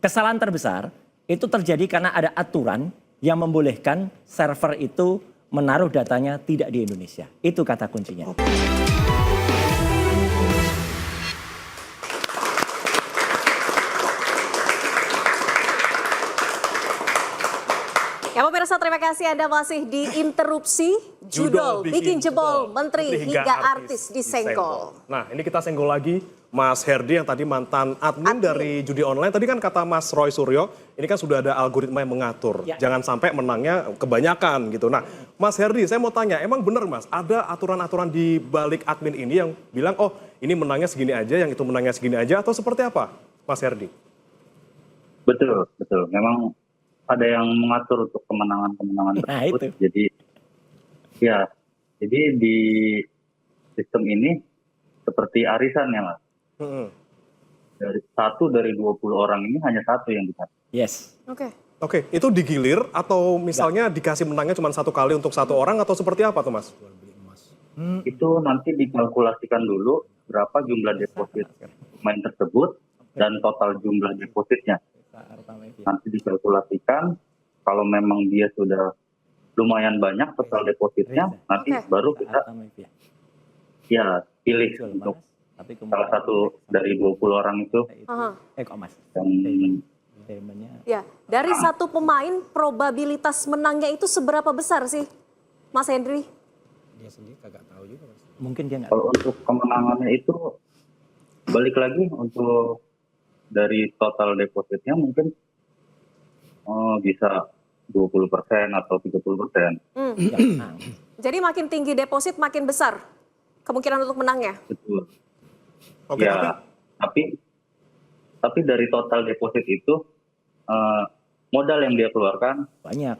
kesalahan terbesar itu terjadi karena ada aturan yang membolehkan server itu menaruh datanya tidak di Indonesia. Itu kata kuncinya. Ya pemirsa, terima kasih Anda masih di Interupsi Judol bikin jebol Menteri hingga artis disenggol. Nah, ini kita senggol lagi Mas Herdy yang tadi mantan admin dari judi online. Tadi kan kata Mas Roy Suryo, ini kan sudah ada algoritma yang mengatur. Ya. Jangan sampai menangnya kebanyakan gitu. Nah, Mas Herdy, saya mau tanya, emang benar Mas, ada aturan-aturan di balik admin ini yang bilang, oh ini menangnya segini aja, yang itu menangnya segini aja, atau seperti apa Mas Herdy? Betul, betul. Memang ada yang mengatur untuk kemenangan-kemenangan tersebut. Jadi di sistem ini seperti arisan ya Mas. Dari 20 orang ini hanya satu yang bisa. Yes. Oke, itu digilir atau misalnya dikasih menangnya cuma satu kali untuk satu orang atau seperti apa tuh Mas? Itu nanti dikalkulasikan dulu berapa jumlah deposit pemain tersebut dan total jumlah depositnya. Nanti dikalkulasikan, kalau memang dia sudah lumayan banyak total depositnya, nanti baru kita pilih untuk salah satu dari 20 orang itu. Dari satu pemain, probabilitas menangnya itu seberapa besar sih, Mas Hendry? Dia sendiri kagak tahu juga Mas. Mungkin dia nggak. Kalau untuk kemenangannya itu, balik lagi untuk dari total depositnya mungkin bisa 20% atau 30%. Jadi makin tinggi deposit makin besar kemungkinan untuk menangnya. Betul. Oke, ya, tapi dari total deposit itu modal yang dia keluarkan banyak.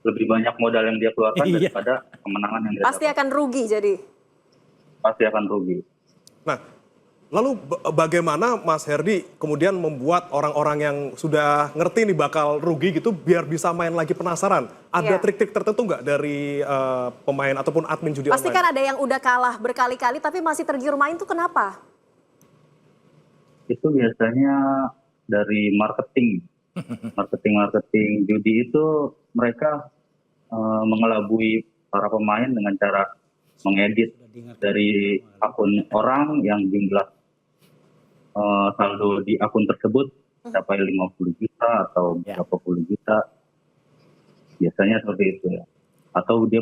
Lebih banyak modal yang dia keluarkan daripada kemenangan yang dia pasti dapat. Akan rugi jadi. Pasti akan rugi. Nah, lalu bagaimana Mas Herdy kemudian membuat orang-orang yang sudah ngerti nih bakal rugi gitu biar bisa main lagi penasaran? Ada trik-trik tertentu nggak dari pemain ataupun admin judi online? Pasti kan ada yang udah kalah berkali-kali tapi masih tergiur main tuh kenapa? Itu biasanya dari marketing. Marketing judi itu mereka mengelabui para pemain dengan cara mengedit dari akun orang yang jumlah saldo di akun tersebut sampai 50 juta atau berapa puluh juta. Biasanya seperti itu ya. Atau dia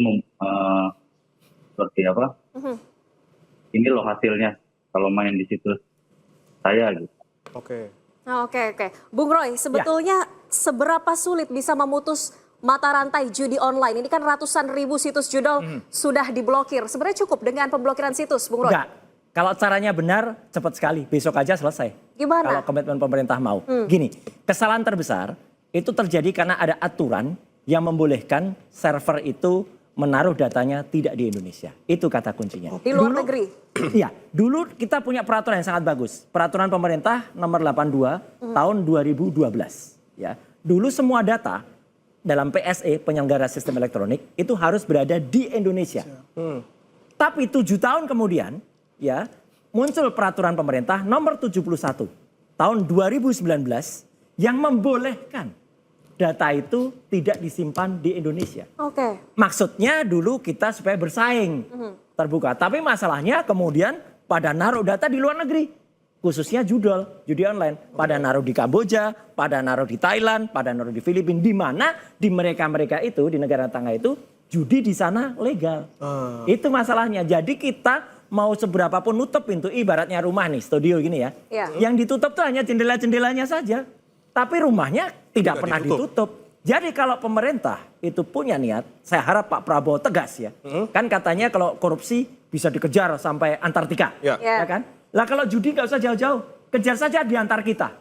seperti apa? Ini loh hasilnya kalau main di situs saya gitu. Oke. Bung Roy, sebetulnya seberapa sulit bisa memutus mata rantai judi online? Ini kan ratusan ribu situs judol sudah diblokir. Sebenarnya cukup dengan pemblokiran situs, Bung Roy? Enggak. Kalau caranya benar, cepat sekali. Besok aja selesai. Gimana? Kalau komitmen pemerintah mau. Gini, kesalahan terbesar itu terjadi karena ada aturan yang membolehkan server itu menaruh datanya tidak di Indonesia. Itu kata kuncinya. Di luar negeri? Iya, dulu kita punya peraturan yang sangat bagus. Peraturan pemerintah nomor 82 tahun 2012. Ya, dulu semua data dalam PSE, penyelenggara sistem elektronik, itu harus berada di Indonesia. Tapi 7 tahun kemudian, ya, muncul peraturan pemerintah nomor 71 tahun 2019 yang membolehkan data itu tidak disimpan di Indonesia. Maksudnya dulu kita supaya bersaing terbuka. Tapi masalahnya kemudian pada naruh data di luar negeri. Khususnya judi online. Pada naruh di Kamboja, pada naruh di Thailand, pada naruh di Filipina. Di mana di mereka-mereka itu, di negara tetangga itu, judi di sana legal. Itu masalahnya. Jadi kita mau seberapa pun nutup pintu, ibaratnya rumah nih, studio gini ya. Yang ditutup tuh hanya jendela-jendelanya saja. Tapi rumahnya tidak pernah ditutup. Jadi kalau pemerintah itu punya niat, saya harap Pak Prabowo tegas ya. Kan katanya kalau korupsi bisa dikejar sampai Antartika. Ya kan? Lah kalau judi nggak usah jauh-jauh, kejar saja di antar kita.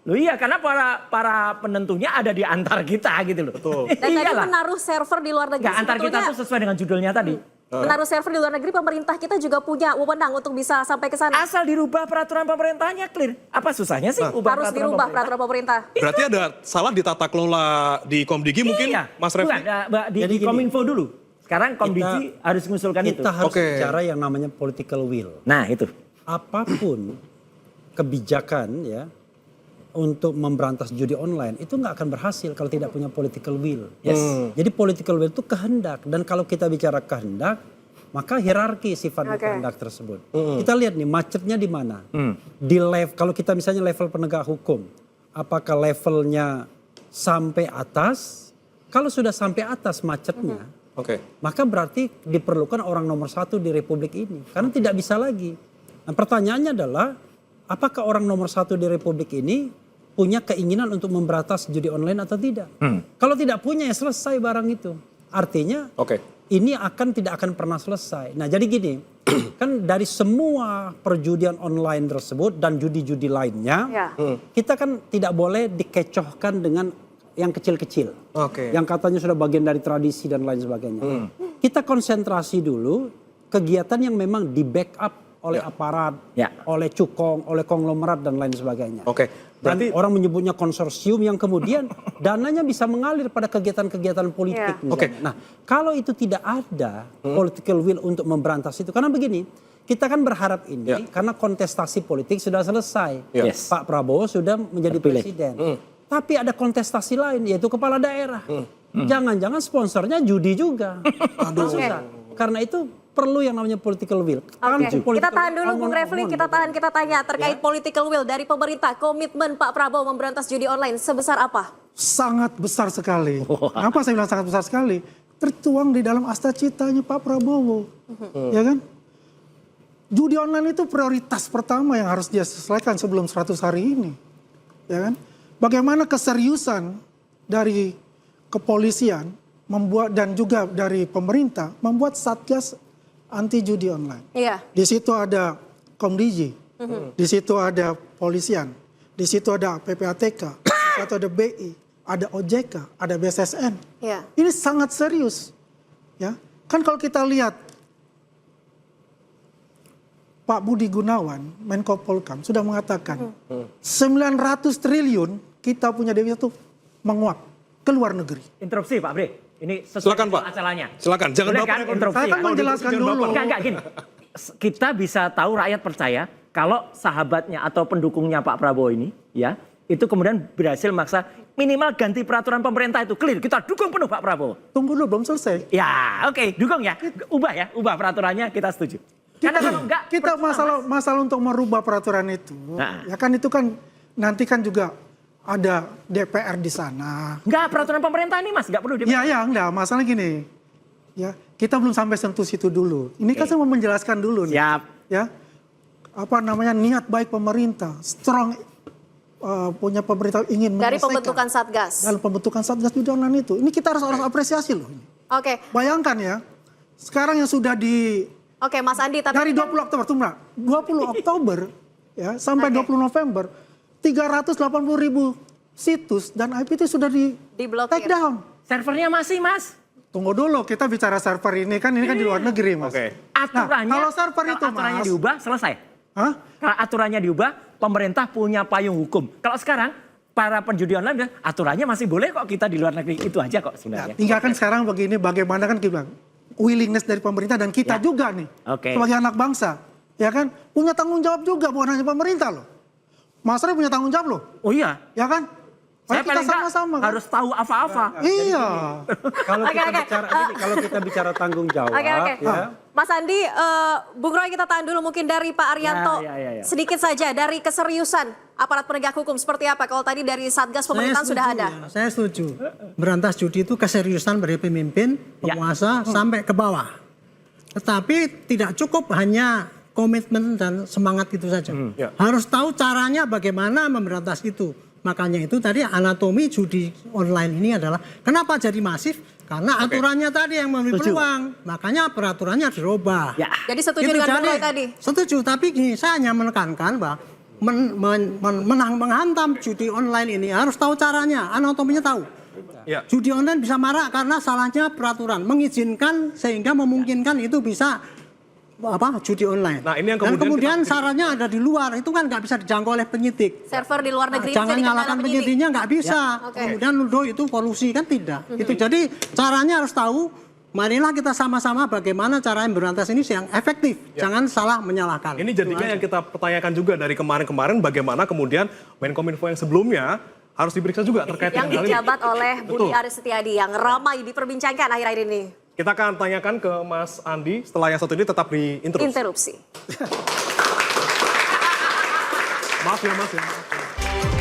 Loh iya, karena para penentunya ada di antar kita gitu loh. Betul. Dan tadi menaruh server di luar negeri. Nggak, antar kita tuh sesuai dengan judulnya tadi. Menaruh server di luar negeri, pemerintah kita juga punya wewenang untuk bisa sampai ke sana. Asal dirubah peraturan pemerintahnya clear. Apa susahnya sih? Harus dirubah peraturan pemerintah. Berarti ada salah di tata kelola di Komdigi mungkin, Mas Refli? Bukan, di Kominfo dulu. Sekarang Komdigi harus mengusulkan itu. Kita harus bicara yang namanya political will. Nah itu. Apapun kebijakan ya untuk memberantas judi online itu nggak akan berhasil kalau tidak punya political will. Yes. Jadi political will itu kehendak, dan kalau kita bicara kehendak, maka hierarki sifat kehendak tersebut. Kita lihat nih macetnya di mana. Di kalau kita misalnya level penegak hukum, apakah levelnya sampai atas? Kalau sudah sampai atas macetnya, maka berarti diperlukan orang nomor 1 di Republik ini, karena tidak bisa lagi. Nah, pertanyaannya adalah, apakah orang nomor 1 di Republik ini punya keinginan untuk memberantas judi online atau tidak? Kalau tidak punya, ya selesai barang itu. Artinya ini tidak akan pernah selesai. Nah jadi gini, kan dari semua perjudian online tersebut dan judi-judi lainnya, kita kan tidak boleh dikecohkan dengan yang kecil-kecil. Yang katanya sudah bagian dari tradisi dan lain sebagainya. Kita konsentrasi dulu kegiatan yang memang di backup oleh aparat, oleh cukong, oleh konglomerat dan lain sebagainya. Dan orang menyebutnya konsorsium yang kemudian dananya bisa mengalir pada kegiatan-kegiatan politik. Nah, kalau itu tidak ada political will untuk memberantas itu, karena begini, kita kan berharap ini karena kontestasi politik sudah selesai, Pak Prabowo sudah menjadi presiden. Tapi ada kontestasi lain, yaitu kepala daerah. Jangan-jangan sponsornya judi juga. Susah. Karena itu perlu yang namanya political will. Kita tahan dulu Bung Refli, kita tanya terkait political will dari pemerintah. Komitmen Pak Prabowo memberantas judi online sebesar apa? Sangat besar sekali. Kenapa saya bilang sangat besar sekali? Tertuang di dalam asta citanya Pak Prabowo. Ya kan? Judi online itu prioritas pertama yang harus dia selesaikan sebelum 100 hari ini. Ya kan? Bagaimana keseriusan dari kepolisian membuat dan juga dari pemerintah membuat Satgas anti judi online. Di situ ada Komdiji, di situ ada polisian, di situ ada PPATK, di situ ada BI, ada OJK, ada BSSN. Ini sangat serius. Ya, kan kalau kita lihat Pak Budi Gunawan, Menko Polhukam sudah mengatakan 900 triliun kita punya devisa itu menguap ke luar negeri. Interupsi Pak Bre. Ini sesuai dengan acaranya. Silakan, jangan baper. Kan, saya kan menjelaskan dulu. Enggak gini. Kita bisa tahu rakyat percaya kalau sahabatnya atau pendukungnya Pak Prabowo ini, ya, itu kemudian berhasil maksa minimal ganti peraturan pemerintah itu clear. Kita dukung penuh Pak Prabowo. Tunggu dulu, belum selesai. Ya, oke, dukung ya. Ubah peraturannya, kita setuju. Karena kalau enggak, kita masalah untuk merubah peraturan itu, ya kan itu kan nanti kan juga ada DPR di sana. Enggak, peraturan pemerintah ini Mas, enggak perlu DPR. Ya, enggak, masalah gini. Ya, kita belum sampai sentuh situ dulu. Ini kan saya mau menjelaskan dulu nih. Siap. Ya. Apa namanya niat baik pemerintah, strong punya pemerintah ingin dari menyelesaikan. pembentukan Satgas. Dalam pembentukan Satgas judi online itu. Ini kita harus apresiasi loh. Bayangkan ya. Sekarang yang sudah Mas Andi, tapi dari 20 Oktober, tunggu, 20 Oktober ya sampai 20 November 380.000 situs dan IP itu sudah di take down. Servernya masih, Mas. Tunggu dulu, kita bicara server ini kan di luar negeri, Mas. Aturannya, kalau server itu, aturannya Mas, diubah, selesai. Kalau aturannya diubah, pemerintah punya payung hukum. Kalau sekarang para penjudi online, aturannya masih boleh kok kita di luar negeri. Itu aja kok sebenarnya. Tinggal kan sekarang begini, bagaimana kan kita bilang, willingness dari pemerintah dan kita juga nih, sebagai anak bangsa, ya kan, punya tanggung jawab juga, bukan hanya pemerintah loh. Mas Roy punya tanggung jawab loh. Oh iya. Ya kan? Saya kita sama-sama harus tahu apa-apa. Iya. Kalau kita bicara tanggung jawab, ya. Mas Andi, Bung Roy kita tahan dulu mungkin dari Pak Arianto. Sedikit saja dari keseriusan aparat penegak hukum seperti apa? Kalau tadi dari Satgas pemerintahan sudah ada. Saya setuju. Berantas judi itu keseriusan dari pemimpin, penguasa sampai ke bawah. Tetapi tidak cukup hanya komitmen dan semangat itu saja. Harus tahu caranya bagaimana memberantas itu. Makanya itu tadi anatomi judi online ini adalah kenapa jadi masif? Karena aturannya tadi yang memberi peluang. Makanya peraturannya dirubah. Jadi setuju dengan Bung Roy tadi? Setuju, tapi gini, saya hanya menekankan bahwa menghantam judi online ini harus tahu caranya, anatominya tahu. Judi online bisa marak karena salahnya peraturan. Mengizinkan sehingga memungkinkan itu bisa judi online. Nah, ini yang dan kemudian syaratnya ada di luar, itu kan nggak bisa dijangkau oleh penyidik. Server di luar negeri jangan nyalakan penyidiknya, nggak bisa. Kemudian nuduh itu kolusi, kan tidak. Itu jadi caranya harus tahu marilah kita sama-sama bagaimana cara memberantas ini yang efektif. Jangan salah menyalahkan. Ini jadinya yang kita pertanyakan juga dari kemarin-kemarin bagaimana kemudian Menkominfo yang sebelumnya harus diperiksa juga terkait Yang dengan hal ini. dijabat oleh Budi Betul. Aris Setiadi yang ramai diperbincangkan akhir-akhir ini. Kita akan tanyakan ke Mas Andi setelah yang satu ini tetap di Interupsi. Maaf ya Mas ya.